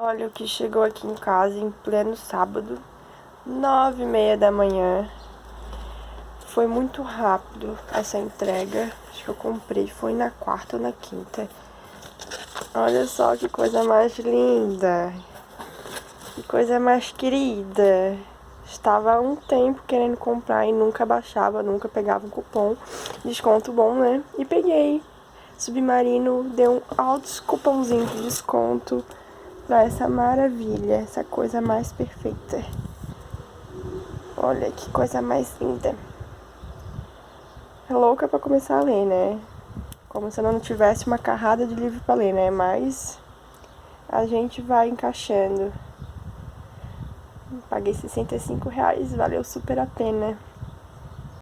Olha o que chegou aqui em casa em pleno sábado, 9h30 da manhã. Foi muito rápido essa entrega. Acho que eu comprei, foi na quarta ou na quinta. Olha só que coisa mais linda. Que coisa mais querida. Estava há um tempo querendo comprar e nunca baixava, nunca pegava um cupom. Desconto bom, né? E peguei. Submarino deu um altos cupomzinho de desconto pra essa maravilha, essa coisa mais perfeita. Olha que coisa mais linda. É louca pra começar a ler, né? Como se eu não tivesse uma carrada de livro pra ler, né? Mas a gente vai encaixando. Paguei R$ 65, valeu super a pena.